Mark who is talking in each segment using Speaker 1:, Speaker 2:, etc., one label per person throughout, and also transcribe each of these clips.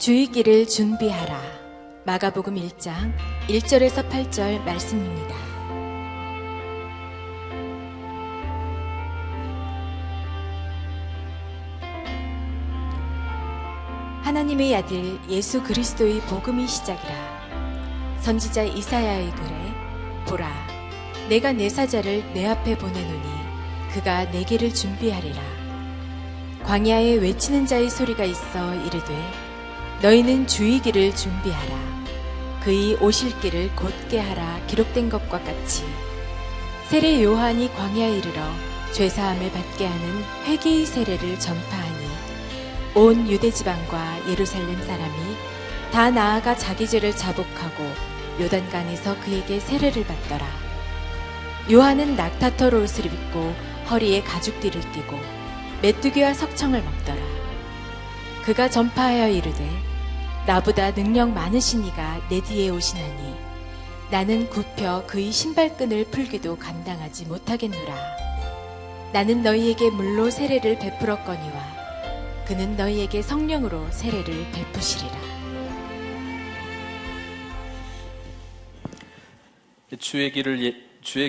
Speaker 1: 주의기를 준비하라. 마가복음 1장 1절에서 8절 말씀입니다. 하나님의 아들 예수 그리스도의 복음이 시작이라. 선지자 이사야의 글에 보라, 내가 내 사자를 내 앞에 보내노니 그가 내 길을 준비하리라. 광야에 외치는 자의 소리가 있어 이르되 너희는 주의 길을 준비하라. 그의 오실 길을 곧게 하라. 기록된 것과 같이 세례 요한이 광야에 이르러 죄사함을 받게 하는 회개의 세례를 전파하니 온 유대지방과 예루살렘 사람이 다 나아가 자기 죄를 자복하고 요단강에서 그에게 세례를 받더라. 요한은 낙타털 옷을 입고 허리에 가죽띠를 띠고 메뚜기와 석청을 먹더라. 그가 전파하여 이르되 나보다 능력 많으신 이가 내 뒤에 오시나니 나는 굽혀 그의 신발끈을 풀기도 감당하지 못하겠노라. 나는 너희에게 물로 세례를 베풀었거니와 그는 너희에게 성령으로 세례를 베푸시리라.
Speaker 2: 주의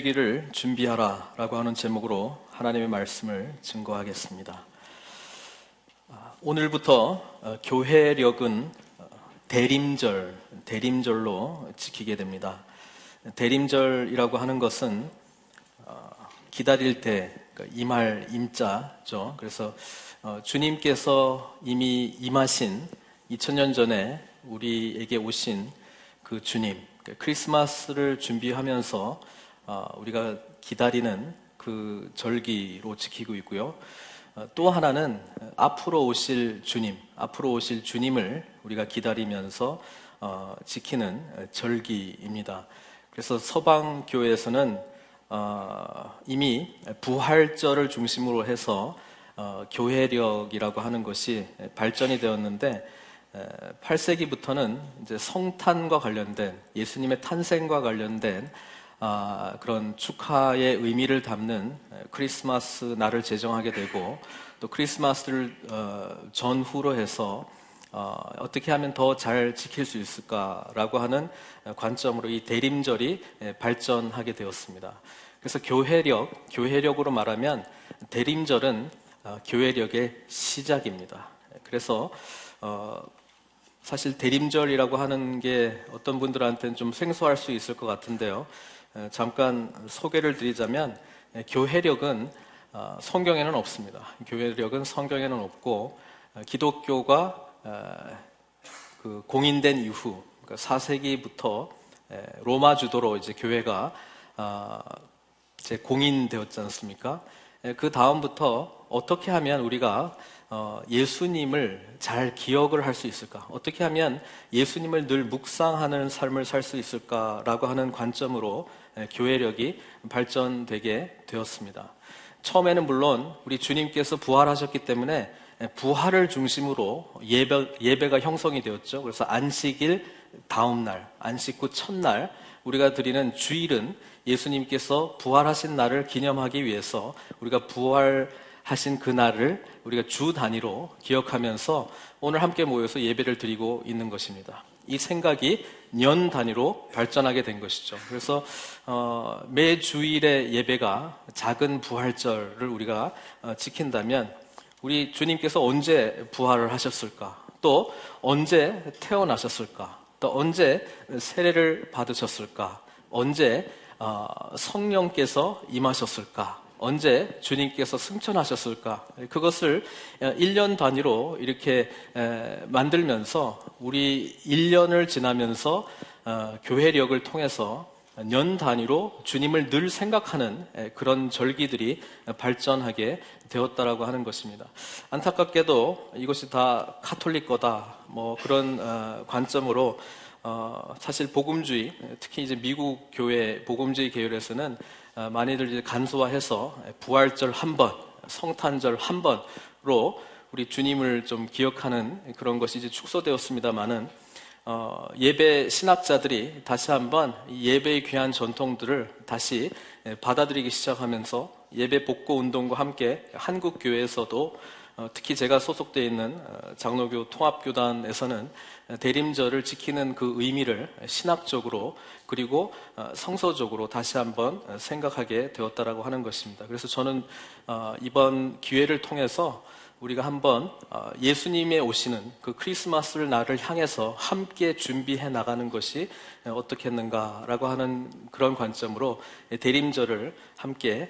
Speaker 2: 길을 준비하라 라고 하는 제목으로 하나님의 말씀을 증거하겠습니다. 오늘부터 교회력은 대림절로 지키게 됩니다. 대림절이라고 하는 것은 기다릴 때 임할 임자죠. 그래서 주님께서 이미 임하신 2000년 전에 우리에게 오신 그 주님, 크리스마스를 준비하면서 우리가 기다리는 그 절기로 지키고 있고요. 또 하나는 앞으로 오실 주님을 우리가 기다리면서 지키는 절기입니다. 그래서 서방 교회에서는 이미 부활절을 중심으로 해서 교회력이라고 하는 것이 발전이 되었는데 8세기부터는 이제 성탄과 관련된 예수님의 탄생과 관련된 그런 축하의 의미를 담는 크리스마스 날을 제정하게 되고 또 크리스마스를 전후로 해서 어떻게 하면 더 잘 지킬 수 있을까라고 하는 관점으로 이 대림절이 발전하게 되었습니다. 그래서 교회력으로 말하면 대림절은 교회력의 시작입니다. 그래서 사실 대림절이라고 하는 게 어떤 분들한테는 좀 생소할 수 있을 것 같은데요. 잠깐 소개를 드리자면 교회력은 성경에는 없습니다. 교회력은 성경에는 없고 기독교가 그 공인된 이후 그러니까 4세기부터 로마 주도로 이제 교회가 이제 공인되었지 않습니까? 그 다음부터 어떻게 하면 우리가 예수님을 잘 기억을 할 수 있을까? 어떻게 하면 예수님을 늘 묵상하는 삶을 살 수 있을까라고 하는 관점으로 교회력이 발전되게 되었습니다. 처음에는 물론 우리 주님께서 부활하셨기 때문에 부활을 중심으로 예배가 형성이 되었죠. 그래서 안식일 다음 날, 안식 후 첫날 우리가 드리는 주일은 예수님께서 부활하신 날을 기념하기 위해서 우리가 부활하신 그 날을 우리가 주 단위로 기억하면서 오늘 함께 모여서 예배를 드리고 있는 것입니다. 이 생각이 년 단위로 발전하게 된 것이죠. 그래서 매 주일의 예배가 작은 부활절을 우리가 지킨다면 우리 주님께서 언제 부활을 하셨을까? 또 언제 태어나셨을까? 또 언제 세례를 받으셨을까? 언제 성령께서 임하셨을까? 언제 주님께서 승천하셨을까? 그것을 1년 단위로 이렇게 만들면서 우리 1년을 지나면서 교회력을 통해서 년 단위로 주님을 늘 생각하는 그런 절기들이 발전하게 되었다라고 하는 것입니다. 안타깝게도 이것이 다 카톨릭 거다 뭐 그런 관점으로 사실 복음주의, 특히 이제 미국 교회 복음주의 계열에서는 많이들 이제 간소화해서 부활절 한 번, 성탄절 한 번으로 우리 주님을 좀 기억하는 그런 것이 이제 축소되었습니다만은 예배 신학자들이 다시 한번 예배의 귀한 전통들을 다시 받아들이기 시작하면서 예배 복고 운동과 함께 한국 교회에서도 특히 제가 소속되어 있는 장로교 통합교단에서는 대림절을 지키는 그 의미를 신학적으로 그리고 성서적으로 다시 한번 생각하게 되었다라고 하는 것입니다. 그래서 저는 이번 기회를 통해서 우리가 한번 예수님의 오시는 그 크리스마스를 날을 향해서 함께 준비해 나가는 것이 어떻겠는가라고 하는 그런 관점으로 대림절을 함께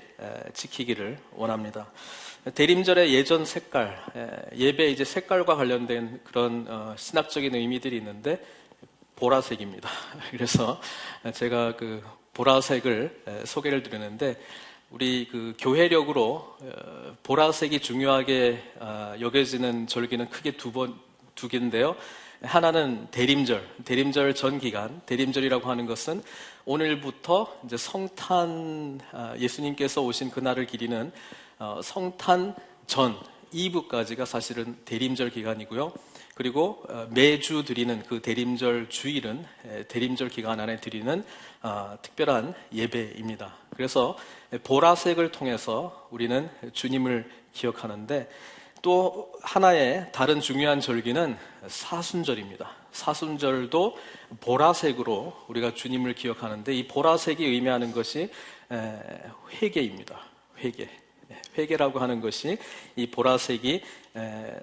Speaker 2: 지키기를 원합니다. 대림절의 예전 색깔, 예배 이제 색깔과 관련된 그런 신학적인 의미들이 있는데 보라색입니다. 그래서 제가 그 보라색을 소개를 드리는데 우리 그 교회력으로 보라색이 중요하게 여겨지는 절기는 크게 두 개인데요. 하나는 대림절 전 기간, 대림절이라고 하는 것은 오늘부터 이제 성탄 예수님께서 오신 그날을 기리는 성탄 전 이브까지가 사실은 대림절 기간이고요. 그리고 매주 드리는 그 대림절 주일은 대림절 기간 안에 드리는 특별한 예배입니다. 그래서 보라색을 통해서 우리는 주님을 기억하는데 또 하나의 다른 중요한 절기는 사순절입니다. 사순절도 보라색으로 우리가 주님을 기억하는데 이 보라색이 의미하는 것이 회개입니다. 회개라고 하는 것이 이 보라색이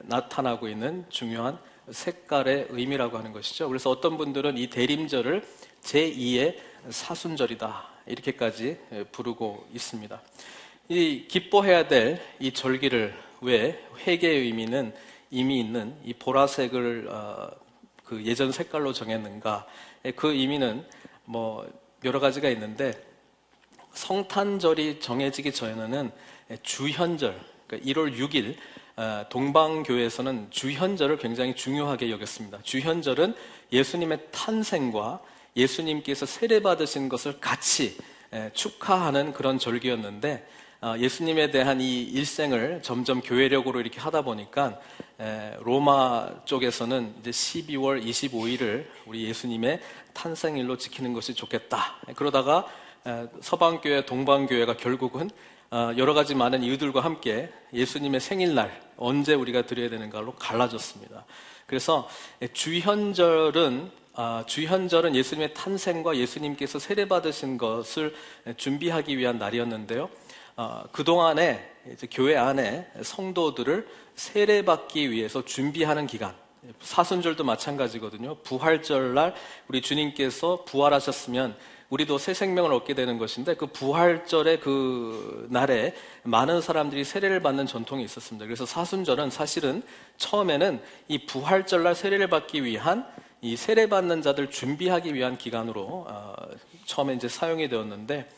Speaker 2: 나타나고 있는 중요한 색깔의 의미라고 하는 것이죠. 그래서 어떤 분들은 이 대림절을 제2의 사순절이다 이렇게까지 부르고 있습니다. 이 기뻐해야 될 이 절기를 왜 회개의 의미는 이미 있는 이 보라색을 그 예전 색깔로 정했는가? 그 의미는 뭐 여러 가지가 있는데 성탄절이 정해지기 전에는 주현절, 그러니까 1월 6일 동방교회에서는 주현절을 굉장히 중요하게 여겼습니다. 주현절은 예수님의 탄생과 예수님께서 세례받으신 것을 같이 축하하는 그런 절기였는데 예수님에 대한 이 일생을 점점 교회력으로 이렇게 하다 보니까 로마 쪽에서는 이제 12월 25일을 우리 예수님의 탄생일로 지키는 것이 좋겠다. 그러다가 서방교회, 동방교회가 결국은 여러 가지 많은 이유들과 함께 예수님의 생일날 언제 우리가 드려야 되는가로 갈라졌습니다. 그래서 주현절은 예수님의 탄생과 예수님께서 세례받으신 것을 준비하기 위한 날이었는데요. 그동안에 이제 교회 안에 성도들을 세례받기 위해서 준비하는 기간, 사순절도 마찬가지거든요. 부활절날 우리 주님께서 부활하셨으면 우리도 새 생명을 얻게 되는 것인데 그 부활절의 그 날에 많은 사람들이 세례를 받는 전통이 있었습니다. 그래서 사순절은 사실은 처음에는 이 부활절날 세례를 받기 위한 이 세례받는 자들 준비하기 위한 기간으로 처음에 이제 사용이 되었는데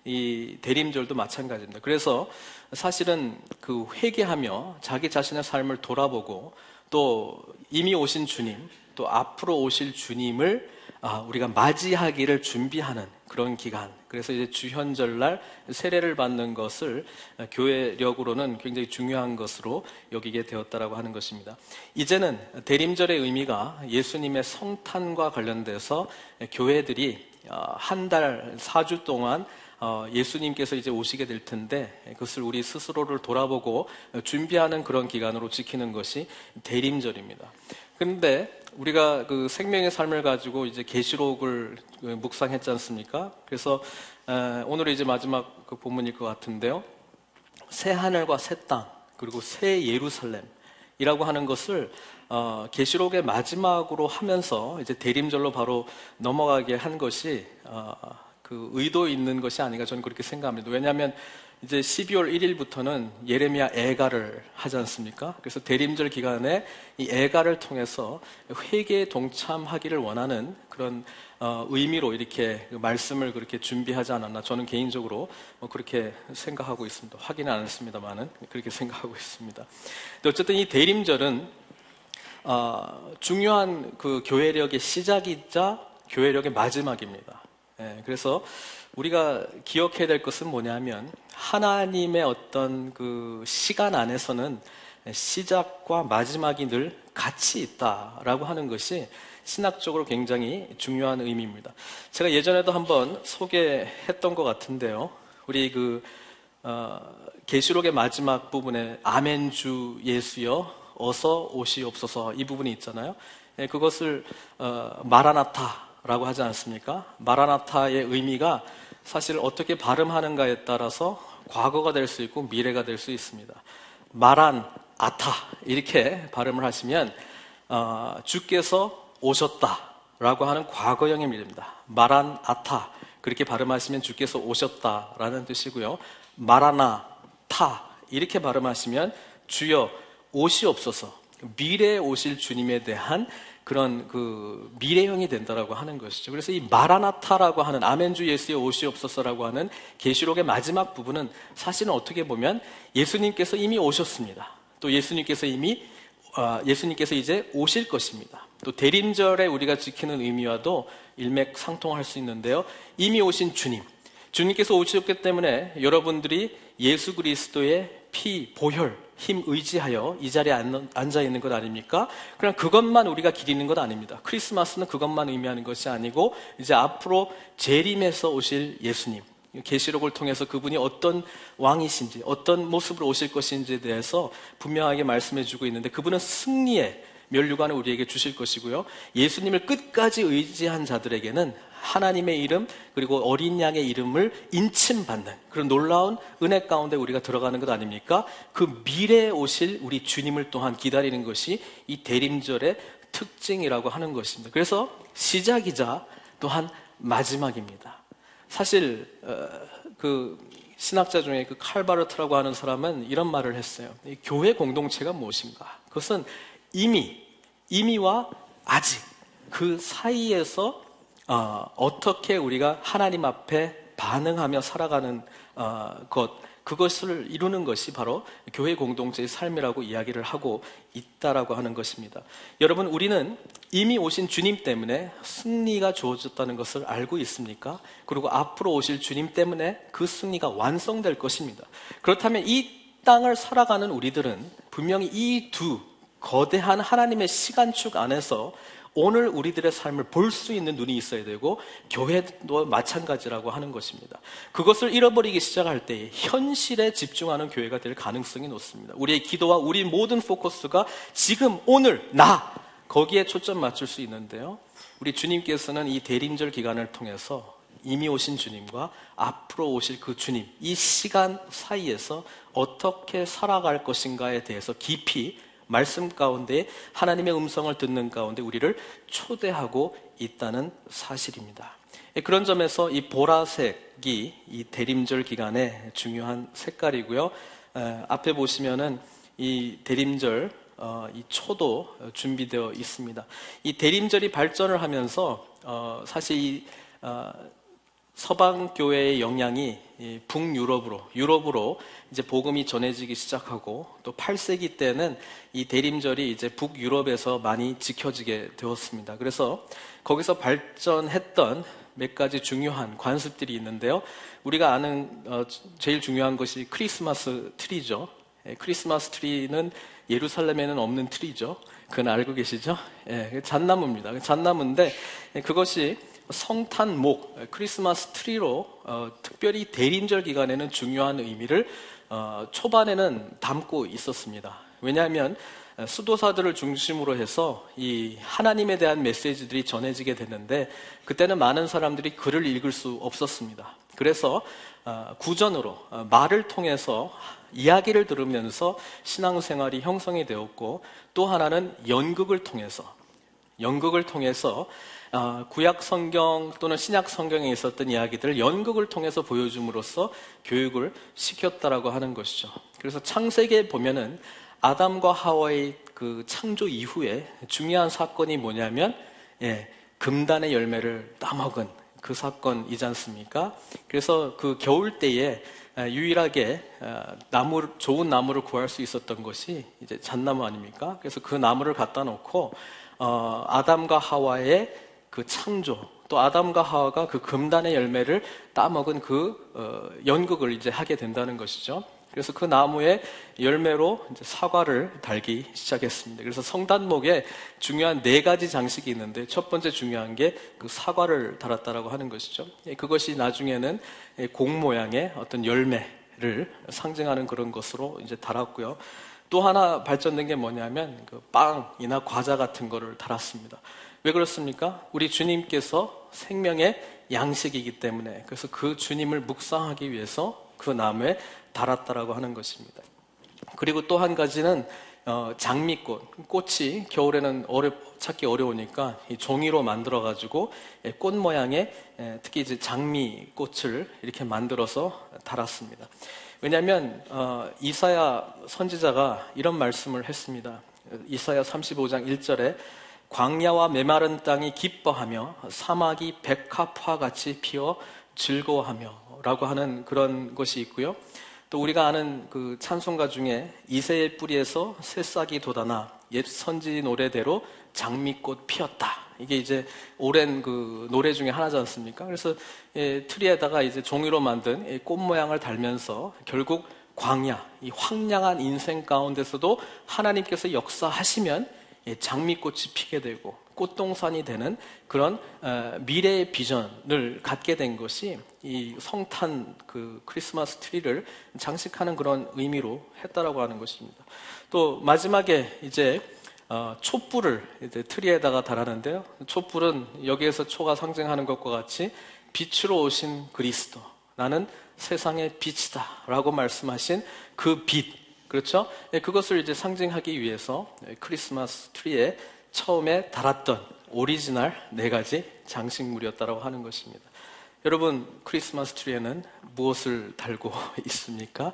Speaker 2: 이 대림절도 마찬가지입니다. 그래서 사실은 그 회개하며 자기 자신의 삶을 돌아보고 또 이미 오신 주님 또 앞으로 오실 주님을 우리가 맞이하기를 준비하는 그런 기간. 그래서 이제 주현절날 세례를 받는 것을 교회력으로는 굉장히 중요한 것으로 여기게 되었다라고 하는 것입니다. 이제는 대림절의 의미가 예수님의 성탄과 관련돼서 교회들이 한 달 4주 동안 예수님께서 이제 오시게 될 텐데 그것을 우리 스스로를 돌아보고 준비하는 그런 기간으로 지키는 것이 대림절입니다. 그런데 우리가 그 생명의 삶을 가지고 이제 계시록을 묵상했지 않습니까? 그래서 오늘은 이제 마지막 그 본문일 것 같은데요. 새 하늘과 새 땅 그리고 새 예루살렘이라고 하는 것을 계시록의 마지막으로 하면서 이제 대림절로 바로 넘어가게 한 것이 그 의도 있는 것이 아닌가 저는 그렇게 생각합니다. 왜냐하면 이제 12월 1일부터는 예레미야 애가를 하지 않습니까? 그래서 대림절 기간에 이 애가를 통해서 회개에 동참하기를 원하는 그런 의미로 이렇게 말씀을 그렇게 준비하지 않았나 저는 개인적으로 그렇게 생각하고 있습니다. 확인은 안 했습니다만은 그렇게 생각하고 있습니다. 근데 어쨌든 이 대림절은 중요한 그 교회력의 시작이자 교회력의 마지막입니다. 그래서 우리가 기억해야 될 것은 뭐냐면 하나님의 어떤 그 시간 안에서는 시작과 마지막이 늘 같이 있다라고 하는 것이 신학적으로 굉장히 중요한 의미입니다. 제가 예전에도 한번 소개했던 것 같은데요. 우리 그 계시록의 마지막 부분에 아멘 주 예수여 어서 오시옵소서 이 부분이 있잖아요. 그것을 마라나타라고 하지 않습니까? 마라나타의 의미가 사실 어떻게 발음하는가에 따라서 과거가 될 수 있고 미래가 될 수 있습니다. 마란아타 이렇게 발음을 하시면 주께서 오셨다라고 하는 과거형의 미래입니다. 마란아타 그렇게 발음하시면 주께서 오셨다라는 뜻이고요. 마라나타 이렇게 발음하시면 주여 오시옵소서, 미래에 오실 주님에 대한 그런 그 미래형이 된다라고 하는 것이죠. 그래서 이 마라나타라고 하는 아멘주 예수여 오시옵소서라고 하는 계시록의 마지막 부분은 사실은 어떻게 보면 예수님께서 이미 오셨습니다. 또 예수님께서 이제 오실 것입니다. 또 대림절에 우리가 지키는 의미와도 일맥상통할 수 있는데요. 이미 오신 주님께서 오셨기 때문에 여러분들이 예수 그리스도의 피, 보혈, 힘 의지하여 이 자리에 앉아 있는 것 아닙니까? 그냥 그것만 우리가 기리는 것 아닙니다. 크리스마스는 그것만 의미하는 것이 아니고 이제 앞으로 재림에서 오실 예수님, 계시록을 통해서 그분이 어떤 왕이신지 어떤 모습으로 오실 것인지에 대해서 분명하게 말씀해주고 있는데 그분은 승리의 면류관을 우리에게 주실 것이고요. 예수님을 끝까지 의지한 자들에게는 하나님의 이름 그리고 어린 양의 이름을 인침받는 그런 놀라운 은혜 가운데 우리가 들어가는 것 아닙니까? 그 미래에 오실 우리 주님을 또한 기다리는 것이 이 대림절의 특징이라고 하는 것입니다. 그래서 시작이자 또한 마지막입니다. 사실 그 신학자 중에 그 칼바르트라고 하는 사람은 이런 말을 했어요. 이 교회 공동체가 무엇인가? 그것은 이미와 아직 그 사이에서 어떻게 우리가 하나님 앞에 반응하며 살아가는 그것을 이루는 것이 바로 교회 공동체의 삶이라고 이야기를 하고 있다라고 하는 것입니다. 여러분, 우리는 이미 오신 주님 때문에 승리가 주어졌다는 것을 알고 있습니까? 그리고 앞으로 오실 주님 때문에 그 승리가 완성될 것입니다. 그렇다면 이 땅을 살아가는 우리들은 분명히 이 두 거대한 하나님의 시간축 안에서 오늘 우리들의 삶을 볼 수 있는 눈이 있어야 되고 교회도 마찬가지라고 하는 것입니다. 그것을 잃어버리기 시작할 때 현실에 집중하는 교회가 될 가능성이 높습니다. 우리의 기도와 우리 모든 포커스가 지금 오늘 거기에 초점 맞출 수 있는데요. 우리 주님께서는 이 대림절 기간을 통해서 이미 오신 주님과 앞으로 오실 그 주님, 이 시간 사이에서 어떻게 살아갈 것인가에 대해서 깊이 말씀 가운데 하나님의 음성을 듣는 가운데 우리를 초대하고 있다는 사실입니다. 그런 점에서 이 보라색이 이 대림절 기간의 중요한 색깔이고요. 앞에 보시면은 이 대림절 이 초도 준비되어 있습니다. 이 대림절이 발전을 하면서 사실 이 서방 교회의 영향이 북유럽으로 이제 복음이 전해지기 시작하고 또 8세기 때는 이 대림절이 이제 북유럽에서 많이 지켜지게 되었습니다. 그래서 거기서 발전했던 몇 가지 중요한 관습들이 있는데요. 우리가 아는 제일 중요한 것이 크리스마스 트리죠. 크리스마스 트리는 예루살렘에는 없는 트리죠. 그건 알고 계시죠? 잣나무입니다. 잣나무인데 그것이 성탄목, 크리스마스 트리로 특별히 대림절 기간에는 중요한 의미를 초반에는 담고 있었습니다. 왜냐하면 수도사들을 중심으로 해서 이 하나님에 대한 메시지들이 전해지게 됐는데 그때는 많은 사람들이 글을 읽을 수 없었습니다. 그래서 구전으로 말을 통해서 이야기를 들으면서 신앙생활이 형성이 되었고 또 하나는 연극을 통해서 구약 성경 또는 신약 성경에 있었던 이야기들을 연극을 통해서 보여줌으로써 교육을 시켰다라고 하는 것이죠. 그래서 창세기에 보면은 아담과 하와의 그 창조 이후에 중요한 사건이 뭐냐면 금단의 열매를 따먹은 그 사건이지 않습니까? 그래서 그 겨울 때에 유일하게 좋은 나무를 구할 수 있었던 것이 이제 잣나무 아닙니까? 그래서 그 나무를 갖다 놓고 아담과 하와의 그 창조, 또 아담과 하와가 그 금단의 열매를 따먹은 그 연극을 이제 하게 된다는 것이죠. 그래서 그 나무의 열매로 이제 사과를 달기 시작했습니다. 그래서 성단목에 중요한 4가지 장식이 있는데 첫 번째 중요한 게 그 사과를 달았다라고 하는 것이죠. 그것이 나중에는 공 모양의 어떤 열매, 미래를 상징하는 그런 것으로 이제 달았고요. 또 하나 발전된 게 뭐냐면 그 빵이나 과자 같은 거를 달았습니다. 왜 그렇습니까? 우리 주님께서 생명의 양식이기 때문에, 그래서 그 주님을 묵상하기 위해서 그 나무에 달았다라고 하는 것입니다. 그리고 또 한 가지는 장미꽃, 꽃이 겨울에는 찾기 어려우니까 이 종이로 만들어가지고 꽃 모양의, 특히 이제 장미꽃을 이렇게 만들어서 달았습니다. 왜냐하면 이사야 선지자가 이런 말씀을 했습니다. 이사야 35장 1절에 광야와 메마른 땅이 기뻐하며 사막이 백합화 같이 피어 즐거워하며 라고 하는 그런 것이 있고요. 또 우리가 아는 그 찬송가 중에 이새의 뿌리에서 새싹이 돋아나 옛 선지 노래대로 장미꽃 피었다. 이게 이제 오랜 그 노래 중에 하나지 않습니까? 그래서 트리에다가 이제 종이로 만든 꽃 모양을 달면서 결국 광야, 이 황량한 인생 가운데서도 하나님께서 역사하시면 장미꽃이 피게 되고 꽃동산이 되는 그런 미래의 비전을 갖게 된 것이 이 성탄 그 크리스마스 트리를 장식하는 그런 의미로 했다라고 하는 것입니다. 또 마지막에 이제 촛불을 이제 트리에다가 달았는데요. 촛불은 여기에서 초가 상징하는 것과 같이 빛으로 오신 그리스도, 나는 세상의 빛이다 라고 말씀하신 그 빛, 그렇죠? 그것을 이제 상징하기 위해서 크리스마스 트리에 처음에 달았던 오리지널 4가지 장식물이었다고 하는 것입니다. 여러분, 크리스마스 트리에는 무엇을 달고 있습니까?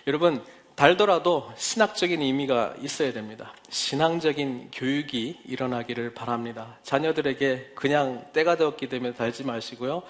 Speaker 2: 여러분, 달더라도 신학적인 의미가 있어야 됩니다. 신앙적인 교육이 일어나기를 바랍니다. 자녀들에게 그냥 때가 되었기 때문에 달지 마시고요.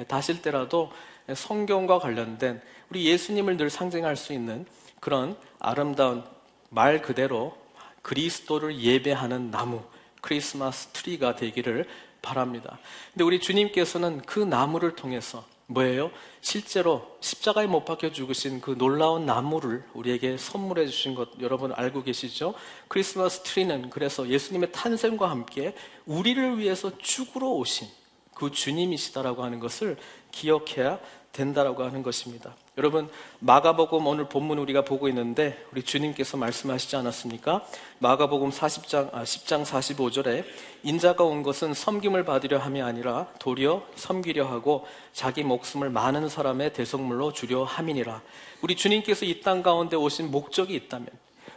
Speaker 2: 다실 때라도 성경과 관련된 우리 예수님을 늘 상징할 수 있는 그런 아름다운 말 그대로 그리스도를 예배하는 나무, 크리스마스 트리가 되기를 바랍니다. 근데 우리 주님께서는 그 나무를 통해서 뭐예요? 실제로 십자가에 못 박혀 죽으신 그 놀라운 나무를 우리에게 선물해 주신 것 여러분 알고 계시죠? 크리스마스 트리는 그래서 예수님의 탄생과 함께 우리를 위해서 죽으러 오신 그 주님이시다라고 하는 것을 기억해야 된다라고 하는 것입니다. 여러분, 마가복음 오늘 본문 우리가 보고 있는데 우리 주님께서 말씀하시지 않았습니까? 마가복음 10장 45절에 인자가 온 것은 섬김을 받으려 함이 아니라 도리어 섬기려 하고 자기 목숨을 많은 사람의 대속물로 주려 함이니라. 우리 주님께서 이 땅 가운데 오신 목적이 있다면,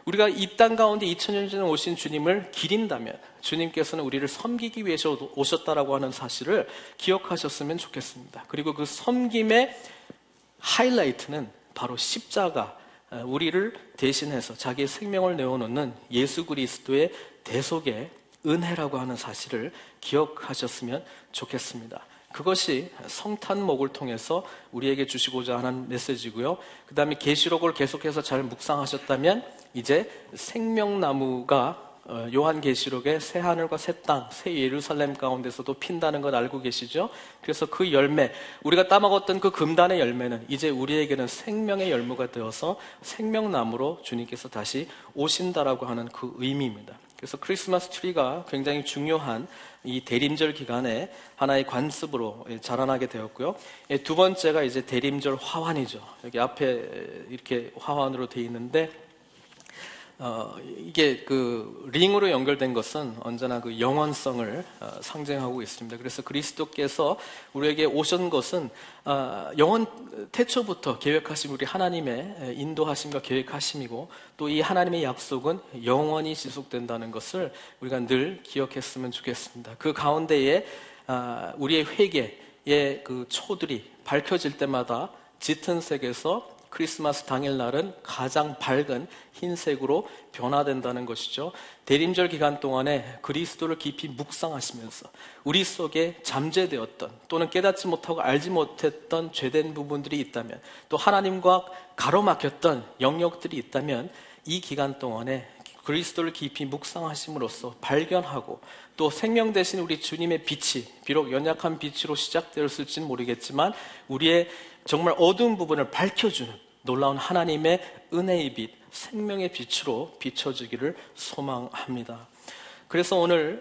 Speaker 2: 우리가 이 땅 가운데 2000년 전에 오신 주님을 기린다면 주님께서는 우리를 섬기기 위해서 오셨다라고 하는 사실을 기억하셨으면 좋겠습니다. 그리고 그 섬김의 하이라이트는 바로 십자가, 우리를 대신해서 자기의 생명을 내어놓는 예수 그리스도의 대속의 은혜라고 하는 사실을 기억하셨으면 좋겠습니다. 그것이 성탄목을 통해서 우리에게 주시고자 하는 메시지고요. 그 다음에 계시록을 계속해서 잘 묵상하셨다면 이제 생명나무가 요한계시록에 새 하늘과 새 땅, 새 예루살렘 가운데서도 핀다는 걸 알고 계시죠? 그래서 그 열매, 우리가 따먹었던 그 금단의 열매는 이제 우리에게는 생명의 열매가 되어서 생명나무로 주님께서 다시 오신다라고 하는 그 의미입니다. 그래서 크리스마스 트리가 굉장히 중요한 이 대림절 기간에 하나의 관습으로 자라나게 되었고요. 두 번째가 이제 대림절 화환이죠. 여기 앞에 이렇게 화환으로 되어 있는데 이게 그 링으로 연결된 것은 언제나 그 영원성을 상징하고 있습니다. 그래서 그리스도께서 우리에게 오신 것은 영원 태초부터 계획하신 우리 하나님의 인도하심과 계획하심이고 또 이 하나님의 약속은 영원히 지속된다는 것을 우리가 늘 기억했으면 좋겠습니다. 그 가운데에 우리의 회개의 그 초들이 밝혀질 때마다 짙은 색에서 크리스마스 당일날은 가장 밝은 흰색으로 변화된다는 것이죠. 대림절 기간 동안에 그리스도를 깊이 묵상하시면서 우리 속에 잠재되었던 또는 깨닫지 못하고 알지 못했던 죄된 부분들이 있다면, 또 하나님과 가로막혔던 영역들이 있다면 이 기간 동안에 그리스도를 깊이 묵상하심으로써 발견하고 또 생명 되신 우리 주님의 빛이 비록 연약한 빛으로 시작되었을지는 모르겠지만 우리의 정말 어두운 부분을 밝혀주는 놀라운 하나님의 은혜의 빛, 생명의 빛으로 비춰지기를 소망합니다. 그래서 오늘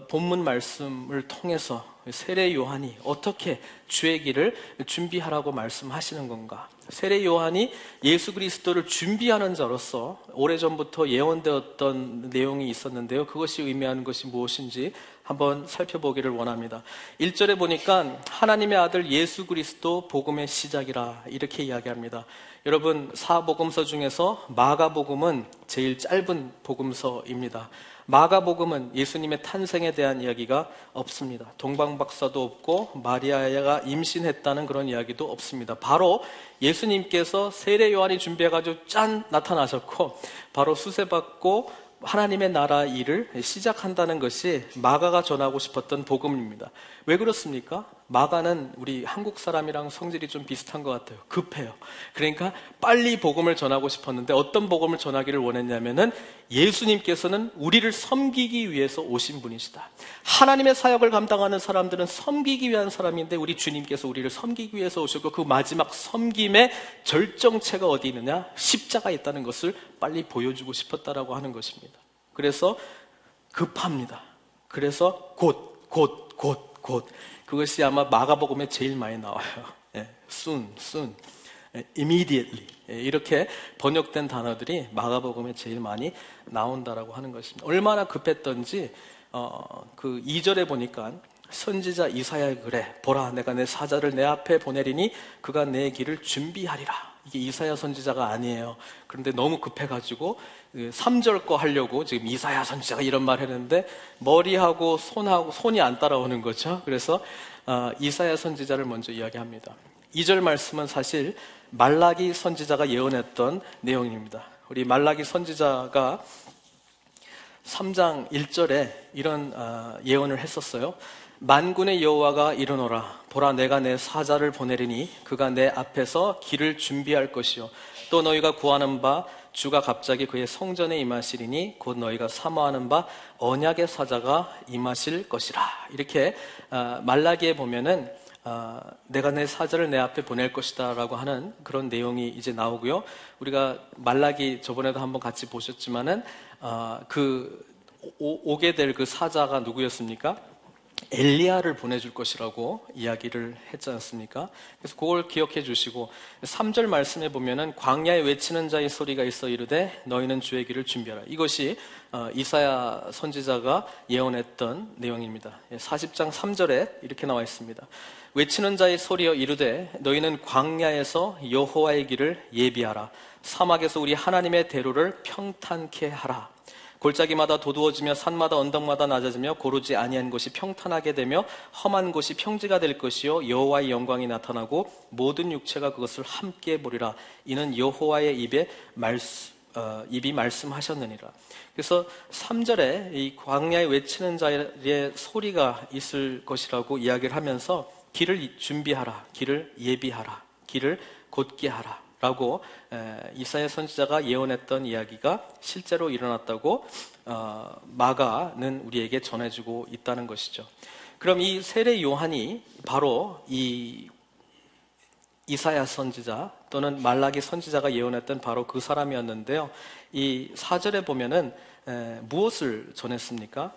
Speaker 2: 본문 말씀을 통해서 세례 요한이 어떻게 주의 길을 준비하라고 말씀하시는 건가? 세례 요한이 예수 그리스도를 준비하는 자로서 오래전부터 예언되었던 내용이 있었는데요. 그것이 의미하는 것이 무엇인지 한번 살펴보기를 원합니다. 1절에 보니까 하나님의 아들 예수 그리스도 복음의 시작이라 이렇게 이야기합니다. 여러분, 사복음서 중에서 마가복음은 제일 짧은 복음서입니다. 마가복음은 예수님의 탄생에 대한 이야기가 없습니다. 동방박사도 없고 마리아가 임신했다는 그런 이야기도 없습니다. 바로 예수님께서 세례 요한이 준비해가지고 짠 나타나셨고 바로 수세받고 하나님의 나라 일을 시작한다는 것이 마가가 전하고 싶었던 복음입니다. 왜 그렇습니까? 마가는 우리 한국 사람이랑 성질이 좀 비슷한 것 같아요. 급해요. 그러니까 빨리 복음을 전하고 싶었는데 어떤 복음을 전하기를 원했냐면은 예수님께서는 우리를 섬기기 위해서 오신 분이시다. 하나님의 사역을 감당하는 사람들은 섬기기 위한 사람인데 우리 주님께서 우리를 섬기기 위해서 오셨고 그 마지막 섬김의 절정체가 어디 있느냐? 십자가에 있다는 것을 빨리 보여주고 싶었다라고 하는 것입니다. 그래서 급합니다. 그래서 곧. 그것이 아마 마가복음에 제일 많이 나와요. soon, immediately. 이렇게 번역된 단어들이 마가복음에 제일 많이 나온다라고 하는 것입니다. 얼마나 급했던지 그 2절에 보니까 선지자 이사야의 글에 보라 내가 내 사자를 내 앞에 보내리니 그가 내 길을 준비하리라. 이게 이사야 선지자가 아니에요. 그런데 너무 급해가지고 3절 거 하려고 지금 이사야 선지자가 이런 말 했는데 머리하고 손이 안 따라오는 거죠. 그래서 이사야 선지자를 먼저 이야기합니다. 2절 말씀은 사실 말라기 선지자가 예언했던 내용입니다. 우리 말라기 선지자가 3장 1절에 이런 예언을 했었어요. 만군의 여호와가 이르노라 보라 내가 내 사자를 보내리니 그가 내 앞에서 길을 준비할 것이요 또 너희가 구하는 바 주가 갑자기 그의 성전에 임하시리니 곧 너희가 사모하는 바 언약의 사자가 임하실 것이라. 이렇게 말라기에 보면은 내가 내 사자를 내 앞에 보낼 것이다 라고 하는 그런 내용이 이제 나오고요. 우리가 말라기 저번에도 한번 같이 보셨지만은 오게 될 그 사자가 누구였습니까? 엘리야를 보내줄 것이라고 이야기를 했지 않습니까? 그래서 그걸 기억해 주시고 3절 말씀에 보면은 광야에 외치는 자의 소리가 있어 이르되 너희는 주의 길을 준비하라. 이것이 이사야 선지자가 예언했던 내용입니다. 40장 3절에 이렇게 나와 있습니다. 외치는 자의 소리여 이르되 너희는 광야에서 여호와의 길을 예비하라. 사막에서 우리 하나님의 대로를 평탄케 하라. 골짜기마다 도두어지며 산마다 언덕마다 낮아지며 고르지 아니한 곳이 평탄하게 되며 험한 곳이 평지가 될 것이요 여호와의 영광이 나타나고 모든 육체가 그것을 함께 보리라. 이는 여호와의 입이 말씀하셨느니라. 그래서 3절에 이 광야에 외치는 자의 소리가 있을 것이라고 이야기를 하면서 길을 준비하라, 길을 예비하라, 길을 곧게 하라 라고 이사야 선지자가 예언했던 이야기가 실제로 일어났다고 마가는 우리에게 전해주고 있다는 것이죠. 그럼 이 세례 요한이 바로 이 이사야 선지자 또는 말라기 선지자가 예언했던 바로 그 사람이었는데요. 이 4절에 보면은 무엇을 전했습니까?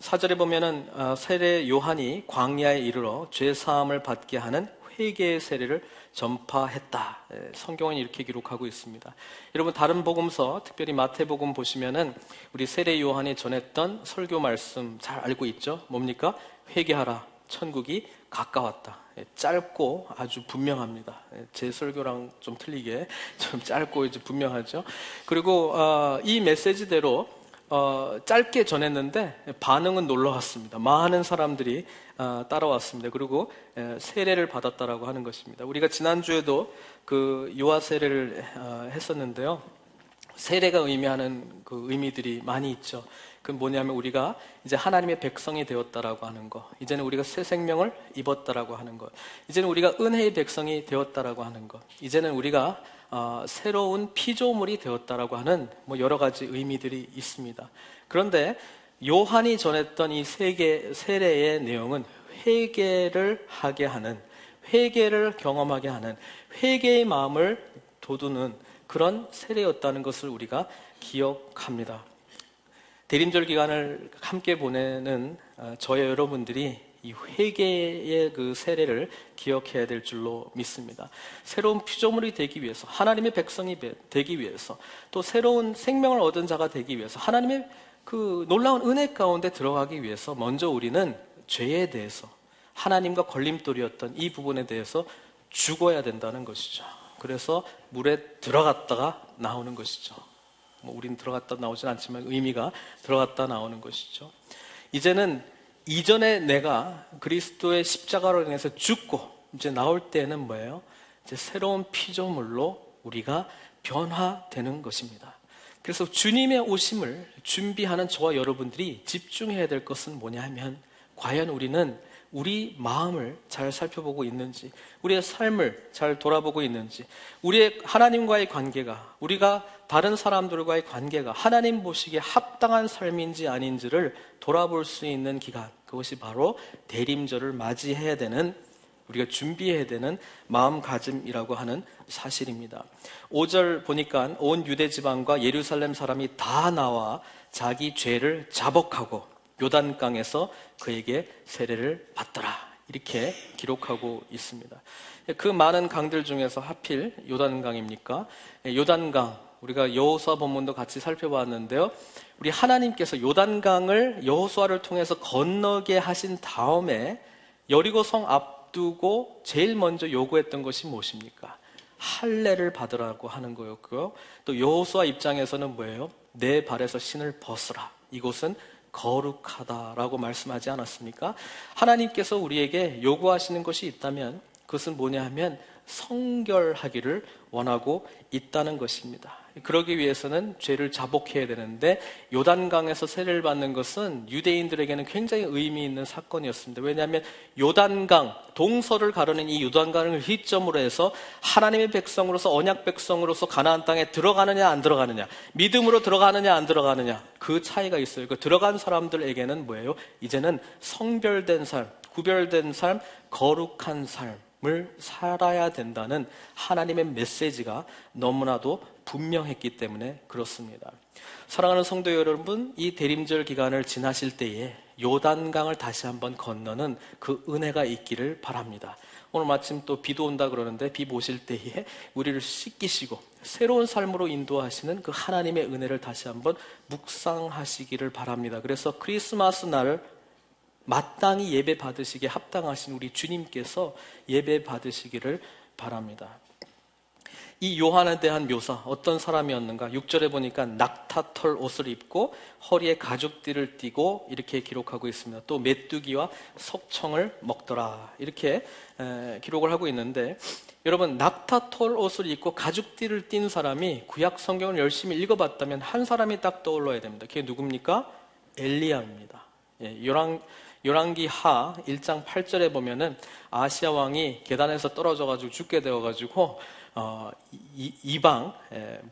Speaker 2: 4절에 보면은 세례 요한이 광야에 이르러 죄 사함을 받게 하는 회개의 세례를 전파했다. 성경은 이렇게 기록하고 있습니다. 여러분 다른 복음서, 특별히 마태복음 보시면은 우리 세례 요한이 전했던 설교 말씀 잘 알고 있죠? 뭡니까? 회개하라. 천국이 가까웠다. 짧고 아주 분명합니다. 제 설교랑 좀 틀리게 좀 짧고 이제 분명하죠. 그리고 이 메시지대로 짧게 전했는데 반응은 놀라웠습니다. 많은 사람들이 따라왔습니다. 그리고 세례를 받았다라고 하는 것입니다. 우리가 지난주에도 그 유아 세례를 했었는데요. 세례가 의미하는 그 의미들이 많이 있죠. 그건 뭐냐면 우리가 이제 하나님의 백성이 되었다라고 하는 것, 이제는 우리가 새 생명을 입었다라고 하는 것, 이제는 우리가 은혜의 백성이 되었다라고 하는 것, 이제는 우리가 새로운 피조물이 되었다라고 하는 뭐 여러 가지 의미들이 있습니다. 그런데 요한이 전했던 이 세례의 내용은 회개를 하게 하는, 회개를 경험하게 하는, 회개의 마음을 돋우는 그런 세례였다는 것을 우리가 기억합니다. 대림절 기간을 함께 보내는 저의 여러분들이 이 회개의 그 세례를 기억해야 될 줄로 믿습니다. 새로운 피조물이 되기 위해서, 하나님의 백성이 되기 위해서, 또 새로운 생명을 얻은 자가 되기 위해서, 하나님의 그 놀라운 은혜 가운데 들어가기 위해서 먼저 우리는 죄에 대해서, 하나님과 걸림돌이었던 이 부분에 대해서 죽어야 된다는 것이죠. 그래서 물에 들어갔다가 나오는 것이죠. 우린 들어갔다 나오진 않지만 의미가 들어갔다 나오는 것이죠. 이제는 이전에 내가 그리스도의 십자가로 인해서 죽고 이제 나올 때는 뭐예요? 이제 새로운 피조물로 우리가 변화되는 것입니다. 그래서 주님의 오심을 준비하는 저와 여러분들이 집중해야 될 것은 뭐냐 하면, 과연 우리는 우리 마음을 잘 살펴보고 있는지, 우리의 삶을 잘 돌아보고 있는지, 우리의 하나님과의 관계가, 우리가 다른 사람들과의 관계가 하나님 보시기에 합당한 삶인지 아닌지를 돌아볼 수 있는 기간, 그것이 바로 대림절을 맞이해야 되는, 우리가 준비해야 되는 마음가짐이라고 하는 사실입니다. 5절 보니까 온 유대 지방과 예루살렘 사람이 다 나와 자기 죄를 자복하고 요단강에서 그에게 세례를 받더라, 이렇게 기록하고 있습니다. 그 많은 강들 중에서 하필 요단강입니까? 요단강, 우리가 여호수아 본문도 같이 살펴봤는데요, 우리 하나님께서 요단강을 여호수아를 통해서 건너게 하신 다음에 여리고성 앞두고 제일 먼저 요구했던 것이 무엇입니까? 할례를 받으라고 하는 거였고요, 또 여호수아 입장에서는 뭐예요? 내 발에서 신을 벗으라, 이곳은 거룩하다라고 말씀하지 않았습니까? 하나님께서 우리에게 요구하시는 것이 있다면 그것은 뭐냐 하면 성결하기를 원하고 있다는 것입니다. 그러기 위해서는 죄를 자복해야 되는데, 요단강에서 세례를 받는 것은 유대인들에게는 굉장히 의미 있는 사건이었습니다. 왜냐하면 요단강, 동서를 가르는 이 요단강을 기점으로 해서 하나님의 백성으로서, 언약 백성으로서 가나안 땅에 들어가느냐 안 들어가느냐, 믿음으로 들어가느냐 안 들어가느냐, 그 차이가 있어요. 그 들어간 사람들에게는 뭐예요? 이제는 성별된 삶, 구별된 삶, 거룩한 삶을 살아야 된다는 하나님의 메시지가 너무나도 분명했기 때문에 그렇습니다. 사랑하는 성도 여러분, 이 대림절 기간을 지나실 때에 요단강을 다시 한번 건너는 그 은혜가 있기를 바랍니다. 오늘 마침 또 비도 온다 그러는데, 비 보실 때에 우리를 씻기시고 새로운 삶으로 인도하시는 그 하나님의 은혜를 다시 한번 묵상하시기를 바랍니다. 그래서 크리스마스 날 마땅히 예배 받으시기에 합당하신 우리 주님께서 예배 받으시기를 바랍니다. 이 요한에 대한 묘사, 어떤 사람이었는가? 6절에 보니까 낙타털 옷을 입고 허리에 가죽띠를 띠고 이렇게 기록하고 있습니다. 또 메뚜기와 석청을 먹더라, 이렇게 기록을 하고 있는데, 여러분, 낙타털 옷을 입고 가죽띠를 띈 사람이 구약 성경을 열심히 읽어봤다면 한 사람이 딱 떠올라야 됩니다. 그게 누굽니까? 엘리야입니다. 열왕기 하 1장 8절에 보면은 아시아 왕이 계단에서 떨어져가지고 죽게 되어가지고 이방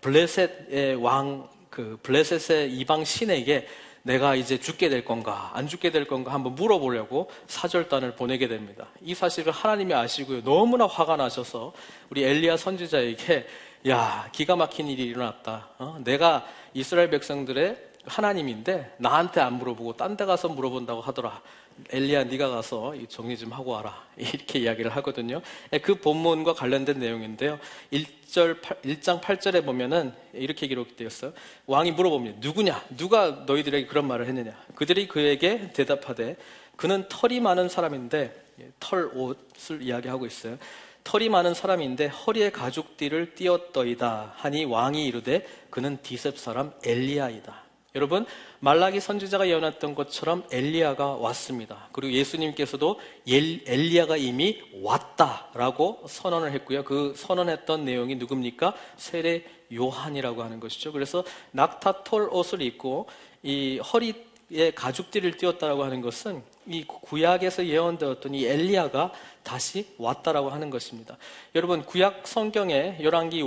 Speaker 2: 블레셋의 왕, 그 블레셋의 이방 신에게 내가 이제 죽게 될 건가 안 죽게 될 건가 한번 물어보려고 사절단을 보내게 됩니다. 이 사실을 하나님이 아시고요, 너무나 화가 나셔서 우리 엘리야 선지자에게, 야, 기가 막힌 일이 일어났다. 내가 이스라엘 백성들의 하나님인데 나한테 안 물어보고 딴 데 가서 물어본다고 하더라. 엘리야, 네가 가서 정리 좀 하고 와라, 이렇게 이야기를 하거든요. 그 본문과 관련된 내용인데요, 1장 8절에 보면은 이렇게 기록되었어요. 왕이 물어봅니다. 누구냐? 누가 너희들에게 그런 말을 했느냐? 그들이 그에게 대답하되 그는 털이 많은 사람인데, 털 옷을 이야기하고 있어요. 털이 많은 사람인데 허리에 가죽띠를 띄었더이다 하니 왕이 이르되 그는 디셉 사람 엘리야이다. 여러분, 말라기 선지자가 예언했던 것처럼 엘리야가 왔습니다. 그리고 예수님께서도 엘리야가 이미 왔다라고 선언을 했고요. 그 선언했던 내용이 누굽니까? 세례 요한이라고 하는 것이죠. 그래서 낙타털 옷을 입고 이 허리에 가죽띠를 띄었다라고 하는 것은 이 구약에서 예언되었던 이 엘리야가 다시 왔다라고 하는 것입니다. 여러분, 구약 성경에 열왕기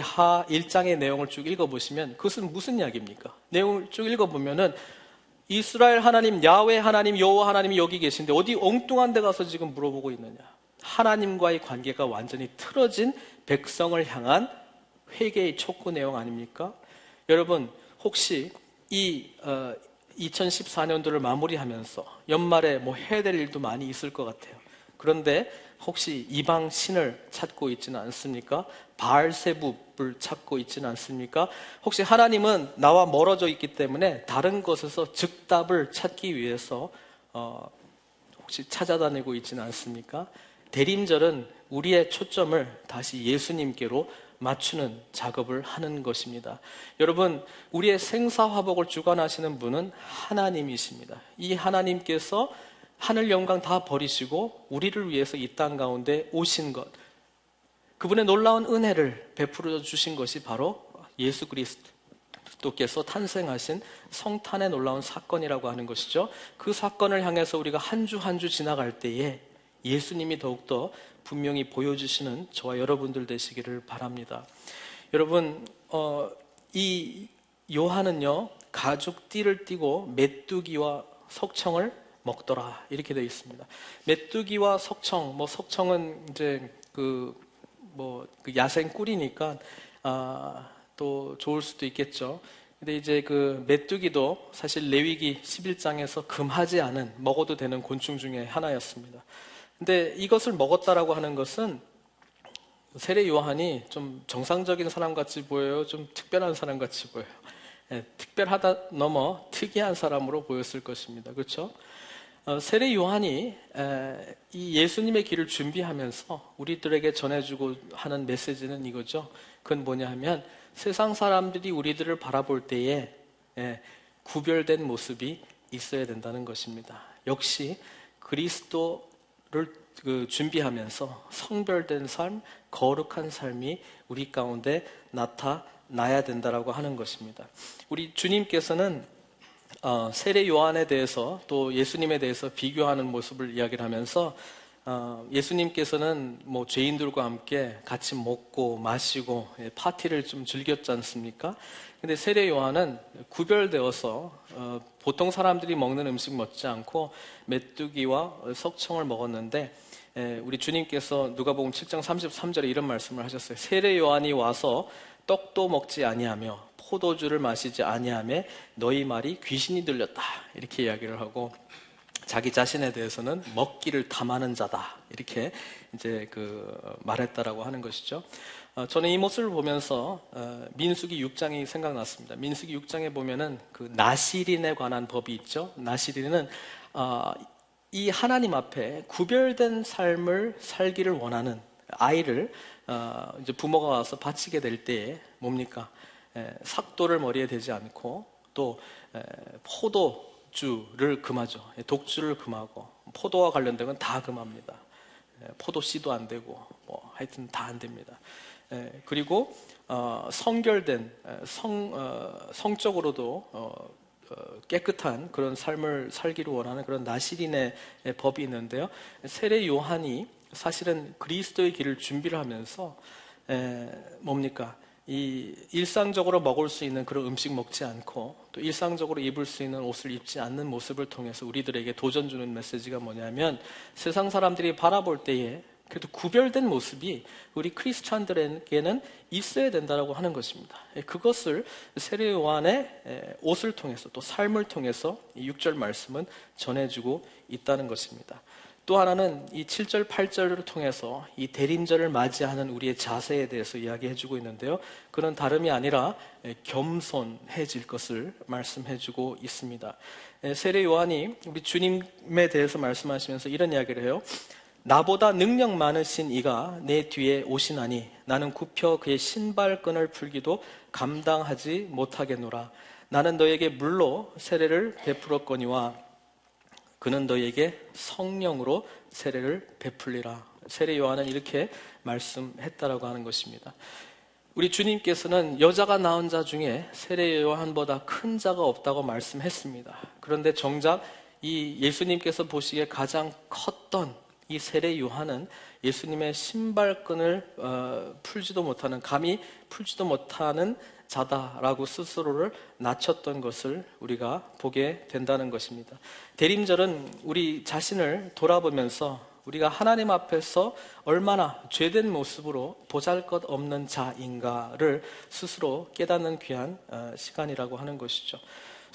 Speaker 2: 하 1장의 내용을 쭉 읽어보시면 그것은 무슨 이야기입니까? 내용을 쭉 읽어보면은 이스라엘 하나님, 야훼 하나님, 여호와 하나님이 여기 계신데 어디 엉뚱한 데 가서 지금 물어보고 있느냐? 하나님과의 관계가 완전히 틀어진 백성을 향한 회개의 촉구 내용 아닙니까? 여러분, 혹시 이 2014년도를 마무리하면서 연말에 뭐 해야 될 일도 많이 있을 것 같아요. 그런데 혹시 이방 신을 찾고 있지는 않습니까? 바알세붑을 찾고 있지는 않습니까? 혹시 하나님은 나와 멀어져 있기 때문에 다른 곳에서 즉답을 찾기 위해서 혹시 찾아다니고 있지는 않습니까? 대림절은 우리의 초점을 다시 예수님께로 맞추는 작업을 하는 것입니다. 여러분, 우리의 생사화복을 주관하시는 분은 하나님이십니다. 이 하나님께서 하늘 영광 다 버리시고 우리를 위해서 이 땅 가운데 오신 것, 그분의 놀라운 은혜를 베풀어 주신 것이 바로 예수 그리스도께서 탄생하신 성탄의 놀라운 사건이라고 하는 것이죠. 그 사건을 향해서 우리가 한 주 한 주 지나갈 때에 예수님이 더욱더 분명히 보여주시는 저와 여러분들 되시기를 바랍니다. 여러분, 이 요한은요, 가죽 띠를 띠고 메뚜기와 석청을 먹더라, 이렇게 되어 있습니다. 메뚜기와 석청, 석청은 이제 그 야생 꿀이니까 또 좋을 수도 있겠죠. 근데 이제 그 메뚜기도 사실 레위기 11장에서 금하지 않은, 먹어도 되는 곤충 중에 하나였습니다. 근데 이것을 먹었다라고 하는 것은 세례 요한이 좀 정상적인 사람 같이 보여요? 좀 특별한 사람 같이 보여요? 특별하다 넘어 특이한 사람으로 보였을 것입니다. 그렇죠? 세례 요한이 이 예수님의 길을 준비하면서 우리들에게 전해주고 하는 메시지는 이거죠. 그건 뭐냐 하면 세상 사람들이 우리들을 바라볼 때에 구별된 모습이 있어야 된다는 것입니다. 역시 그리스도를 준비하면서 성별된 삶, 거룩한 삶이 우리 가운데 나타나야 된다라고 하는 것입니다. 우리 주님께서는 세례 요한에 대해서 또 예수님에 대해서 비교하는 모습을 이야기를 하면서 예수님께서는 뭐 죄인들과 함께 같이 먹고 마시고 파티를 좀 즐겼지 않습니까? 근데 세례 요한은 구별되어서 보통 사람들이 먹는 음식 먹지 않고 메뚜기와 석청을 먹었는데, 우리 주님께서 누가복음 7장 33절에 이런 말씀을 하셨어요. 세례 요한이 와서 떡도 먹지 아니하며 포도주를 마시지 아니하며 너희 말이 귀신이 들렸다, 이렇게 이야기를 하고, 자기 자신에 대해서는 먹기를 탐하는 자다, 이렇게 이제 말했다라고 하는 것이죠. 저는 이 모습을 보면서 민수기 6장이 생각났습니다. 민수기 6장에 보면은 그 나실인에 관한 법이 있죠. 나실인은 이 하나님 앞에 구별된 삶을 살기를 원하는 아이를 이제 부모가 와서 바치게 될 때에 뭡니까? 삭도를 머리에 대지 않고 또 포도주를 금하죠. 독주를 금하고 포도와 관련된 건 다 금합니다. 포도씨도 안 되고 하여튼 다 안 됩니다. 그리고 성결된 성적으로도 깨끗한 그런 삶을 살기를 원하는 그런 나실인의 법이 있는데요. 세례 요한이 사실은 그리스도의 길을 준비를 하면서 뭡니까? 이 일상적으로 먹을 수 있는 그런 음식 먹지 않고 또 일상적으로 입을 수 있는 옷을 입지 않는 모습을 통해서 우리들에게 도전 주는 메시지가 뭐냐면, 세상 사람들이 바라볼 때에 그래도 구별된 모습이 우리 크리스찬들에게는 있어야 된다고 하는 것입니다. 그것을 세례 요한의 옷을 통해서 또 삶을 통해서 이 6절 말씀은 전해주고 있다는 것입니다. 또 하나는 이 7절, 8절을 통해서 이 대림절을 맞이하는 우리의 자세에 대해서 이야기해주고 있는데요. 그는 다름이 아니라 겸손해질 것을 말씀해주고 있습니다. 세례 요한이 우리 주님에 대해서 말씀하시면서 이런 이야기를 해요. 나보다 능력 많으신 이가 내 뒤에 오시나니 나는 굽혀 그의 신발끈을 풀기도 감당하지 못하겠노라. 나는 너에게 물로 세례를 베풀었거니와 그는 너에게 성령으로 세례를 베풀리라. 세례 요한은 이렇게 말씀했다라고 하는 것입니다. 우리 주님께서는 여자가 낳은 자 중에 세례 요한보다 큰 자가 없다고 말씀했습니다. 그런데 정작 이 예수님께서 보시기에 가장 컸던 이 세례 요한은 예수님의 신발끈을 풀지도 못하는, 감히 풀지도 못하는 자다라고 스스로를 낮췄던 것을 우리가 보게 된다는 것입니다. 대림절은 우리 자신을 돌아보면서 우리가 하나님 앞에서 얼마나 죄된 모습으로 보잘것없는 자인가를 스스로 깨닫는 귀한 시간이라고 하는 것이죠.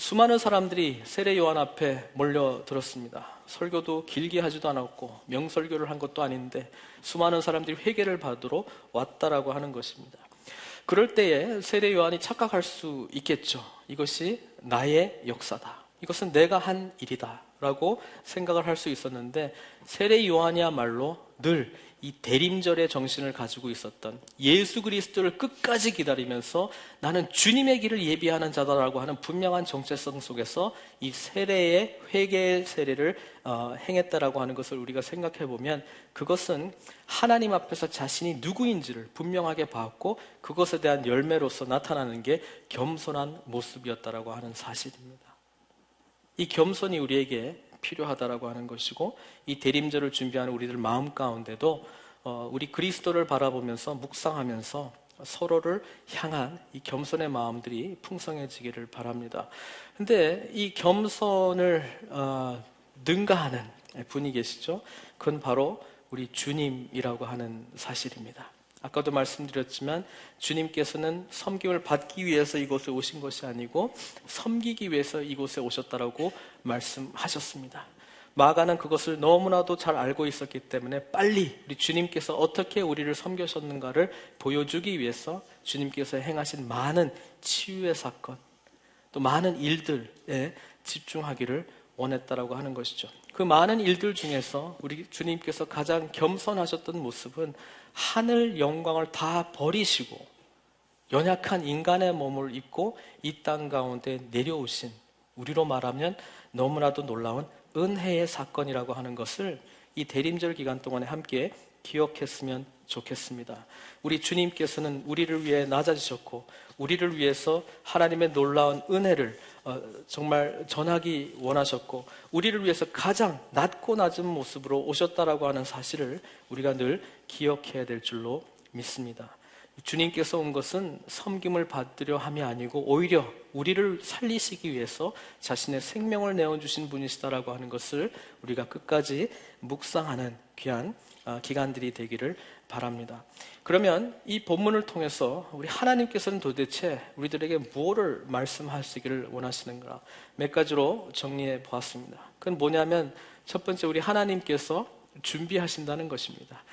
Speaker 2: 수많은 사람들이 세례 요한 앞에 몰려들었습니다. 설교도 길게 하지도 않았고 명설교를 한 것도 아닌데 수많은 사람들이 회개를 받으러 왔다라고 하는 것입니다. 그럴 때에 세례 요한이 착각할 수 있겠죠. 이것이 나의 역사다. 이것은 내가 한 일이다 라고 생각을 할 수 있었는데, 세례 요한이야말로 늘 이 대림절의 정신을 가지고 있었던, 예수 그리스도를 끝까지 기다리면서 나는 주님의 길을 예비하는 자다라고 하는 분명한 정체성 속에서 이 세례의 회개의 세례를 행했다라고 하는 것을 우리가 생각해 보면, 그것은 하나님 앞에서 자신이 누구인지를 분명하게 봤고 그것에 대한 열매로서 나타나는 게 겸손한 모습이었다라고 하는 사실입니다. 이 겸손이 우리에게 필요하다라고 하는 것이고, 이 대림절을 준비하는 우리들 마음 가운데도 우리 그리스도를 바라보면서 묵상하면서 서로를 향한 이 겸손의 마음들이 풍성해지기를 바랍니다. 근데 이 겸손을 능가하는 분이 계시죠? 그건 바로 우리 주님이라고 하는 사실입니다. 아까도 말씀드렸지만 주님께서는 섬김을 받기 위해서 이곳에 오신 것이 아니고 섬기기 위해서 이곳에 오셨다라고 말씀하셨습니다. 마가는 그것을 너무나도 잘 알고 있었기 때문에 빨리 우리 주님께서 어떻게 우리를 섬기셨는가를 보여주기 위해서 주님께서 행하신 많은 치유의 사건, 또 많은 일들에 집중하기를 원했다라고 하는 것이죠. 그 많은 일들 중에서 우리 주님께서 가장 겸손하셨던 모습은 하늘 영광을 다 버리시고 연약한 인간의 몸을 입고 이 땅 가운데 내려오신, 우리로 말하면 너무나도 놀라운 은혜의 사건이라고 하는 것을 이 대림절 기간 동안에 함께 기억했으면 좋겠습니다. 우리 주님께서는 우리를 위해 낮아지셨고 우리를 위해서 하나님의 놀라운 은혜를 정말 전하기 원하셨고 우리를 위해서 가장 낮고 낮은 모습으로 오셨다라고 하는 사실을 우리가 늘 기억해야 될 줄로 믿습니다. 주님께서 온 것은 섬김을 받으려 함이 아니고 오히려 우리를 살리시기 위해서 자신의 생명을 내어주신 분이시다라고 하는 것을 우리가 끝까지 묵상하는 귀한 기간들이 되기를 바랍니다. 그러면 이 본문을 통해서 우리 하나님께서는 도대체 우리들에게 무엇을 말씀하시기를 원하시는가 몇 가지로 정리해 보았습니다. 그건 뭐냐면 첫 번째, 우리 하나님께서 준비하신다는 것입니다.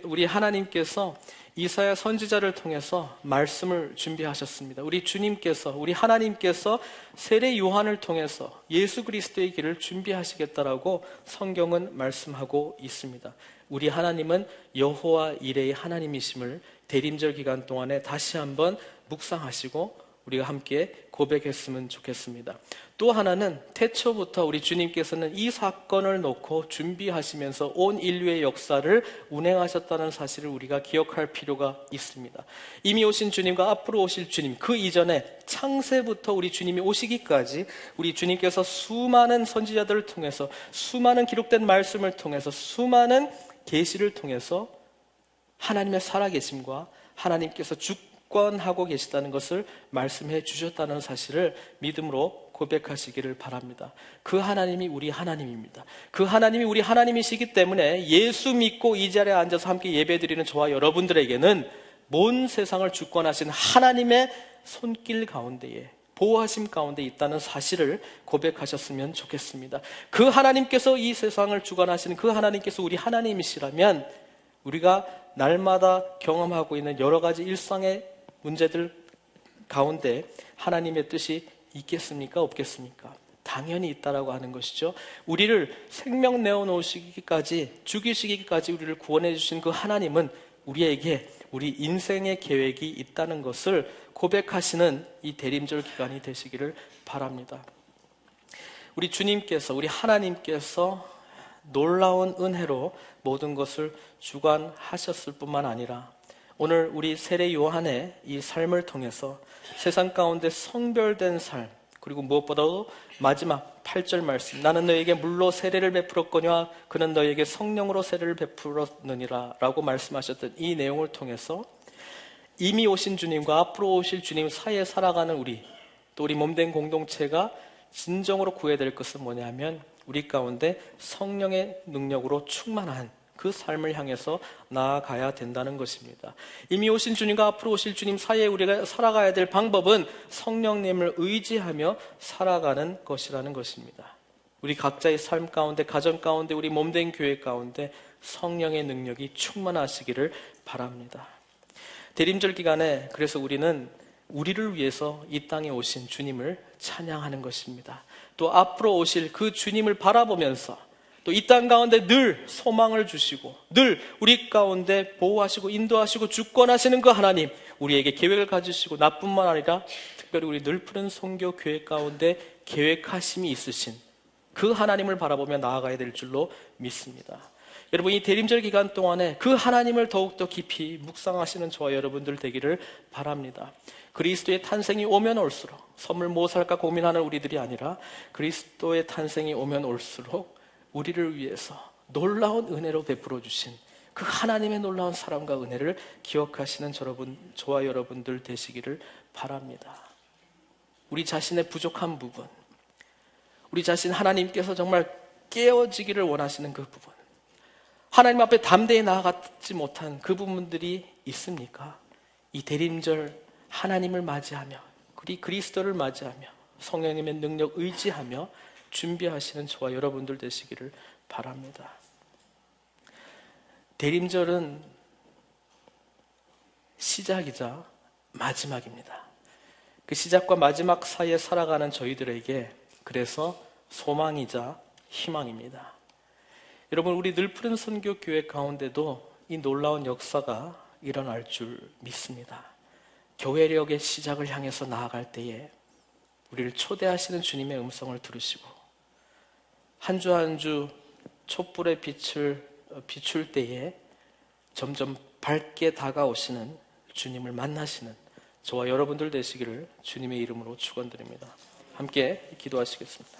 Speaker 2: 우리 하나님께서 이사야 선지자를 통해서 말씀을 준비하셨습니다. 우리 주님께서, 우리 하나님께서 세례 요한을 통해서 예수 그리스도의 길을 준비하시겠다라고 성경은 말씀하고 있습니다. 우리 하나님은 여호와 이레의 하나님이심을 대림절 기간 동안에 다시 한번 묵상하시고 우리가 함께 고백했으면 좋겠습니다. 또 하나는 태초부터 우리 주님께서는 이 사건을 놓고 준비하시면서 온 인류의 역사를 운행하셨다는 사실을 우리가 기억할 필요가 있습니다. 이미 오신 주님과 앞으로 오실 주님, 그 이전에 창세부터 우리 주님이 오시기까지 우리 주님께서 수많은 선지자들을 통해서, 수많은 기록된 말씀을 통해서, 수많은 계시를 통해서 하나님의 살아계심과 하나님께서 주권하고 계시다는 것을 말씀해 주셨다는 사실을 믿음으로 고백하시기를 바랍니다. 그 하나님이 우리 하나님입니다. 그 하나님이 우리 하나님이시기 때문에 예수 믿고 이 자리에 앉아서 함께 예배드리는 저와 여러분들에게는 온 세상을 주권하신 하나님의 손길 가운데에, 보호하심 가운데 있다는 사실을 고백하셨으면 좋겠습니다. 그 하나님께서 이 세상을 주관하시는 그 하나님께서 우리 하나님이시라면 우리가 날마다 경험하고 있는 여러 가지 일상의 문제들 가운데 하나님의 뜻이 있겠습니까? 없겠습니까? 당연히 있다라고 하는 것이죠. 우리를 생명 내어놓으시기까지, 죽이시기까지 우리를 구원해 주신 그 하나님은 우리에게 우리 인생의 계획이 있다는 것을 고백하시는 이 대림절 기간이 되시기를 바랍니다. 우리 주님께서, 우리 하나님께서 놀라운 은혜로 모든 것을 주관하셨을 뿐만 아니라 오늘 우리 세례 요한의 이 삶을 통해서 세상 가운데 성별된 삶, 그리고 무엇보다도 마지막 8절 말씀, 나는 너에게 물로 세례를 베풀었거니와 그는 너에게 성령으로 세례를 베풀었느니라 라고 말씀하셨던 이 내용을 통해서 이미 오신 주님과 앞으로 오실 주님 사이에 살아가는 우리, 또 우리 몸된 공동체가 진정으로 구해야 될 것은 뭐냐면 우리 가운데 성령의 능력으로 충만한 그 삶을 향해서 나아가야 된다는 것입니다. 이미 오신 주님과 앞으로 오실 주님 사이에 우리가 살아가야 될 방법은 성령님을 의지하며 살아가는 것이라는 것입니다. 우리 각자의 삶 가운데, 가정 가운데, 우리 몸된 교회 가운데 성령의 능력이 충만하시기를 바랍니다. 대림절 기간에 그래서 우리는 우리를 위해서 이 땅에 오신 주님을 찬양하는 것입니다. 또 앞으로 오실 그 주님을 바라보면서 또 이 땅 가운데 늘 소망을 주시고 늘 우리 가운데 보호하시고 인도하시고 주권하시는 그 하나님, 우리에게 계획을 가지시고 나뿐만 아니라 특별히 우리 늘푸른 선교 교회 가운데 계획하심이 있으신 그 하나님을 바라보며 나아가야 될 줄로 믿습니다. 여러분, 이 대림절 기간 동안에 그 하나님을 더욱더 깊이 묵상하시는 저와 여러분들 되기를 바랍니다. 그리스도의 탄생이 오면 올수록 선물 뭐 살까 고민하는 우리들이 아니라 그리스도의 탄생이 오면 올수록 우리를 위해서 놀라운 은혜로 베풀어 주신 그 하나님의 놀라운 사랑과 은혜를 기억하시는 저와 여러분들 되시기를 바랍니다. 우리 자신의 부족한 부분, 우리 자신 하나님께서 정말 깨어지기를 원하시는 그 부분, 하나님 앞에 담대히 나아가지 못한 그 부분들이 있습니까? 이 대림절 하나님을 맞이하며 그리스도를 맞이하며 성령님의 능력 의지하며 준비하시는 저와 여러분들 되시기를 바랍니다. 대림절은 시작이자 마지막입니다. 그 시작과 마지막 사이에 살아가는 저희들에게 그래서 소망이자 희망입니다. 여러분, 우리 늘푸른 선교 교회 가운데도 이 놀라운 역사가 일어날 줄 믿습니다. 교회력의 시작을 향해서 나아갈 때에 우리를 초대하시는 주님의 음성을 들으시고 한 주 한 주 촛불의 빛을 비출 때에 점점 밝게 다가오시는 주님을 만나시는 저와 여러분들 되시기를 주님의 이름으로 축원드립니다. 함께 기도하시겠습니다.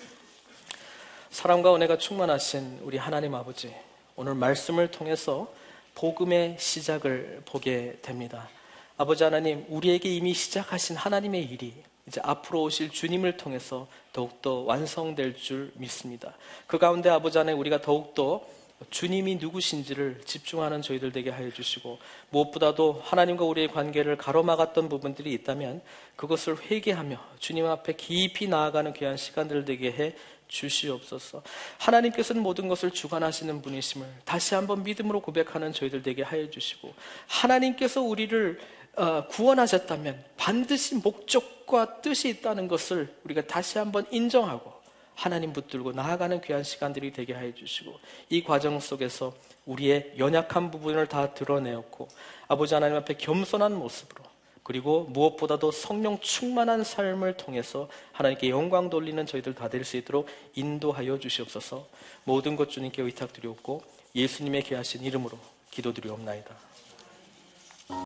Speaker 2: 사랑과 은혜가 충만하신 우리 하나님 아버지, 오늘 말씀을 통해서 복음의 시작을 보게 됩니다. 아버지 하나님, 우리에게 이미 시작하신 하나님의 일이 이제 앞으로 오실 주님을 통해서 더욱더 완성될 줄 믿습니다. 그 가운데 아버지 하나님, 우리가 더욱더 주님이 누구신지를 집중하는 저희들 되게 하여 주시고 무엇보다도 하나님과 우리의 관계를 가로막았던 부분들이 있다면 그것을 회개하며 주님 앞에 깊이 나아가는 귀한 시간들을 되게 해 주시옵소서. 하나님께서는 모든 것을 주관하시는 분이심을 다시 한번 믿음으로 고백하는 저희들 되게 하여 주시고 하나님께서 우리를 구원하셨다면 반드시 목적과 뜻이 있다는 것을 우리가 다시 한번 인정하고 하나님 붙들고 나아가는 귀한 시간들이 되게 하여 주시고 이 과정 속에서 우리의 연약한 부분을 다 드러내었고 아버지 하나님 앞에 겸손한 모습으로 그리고 무엇보다도 성령 충만한 삶을 통해서 하나님께 영광 돌리는 저희들 다 될 수 있도록 인도하여 주시옵소서. 모든 것 주님께 의탁드리옵고 예수님의 귀하신 이름으로 기도드리옵나이다.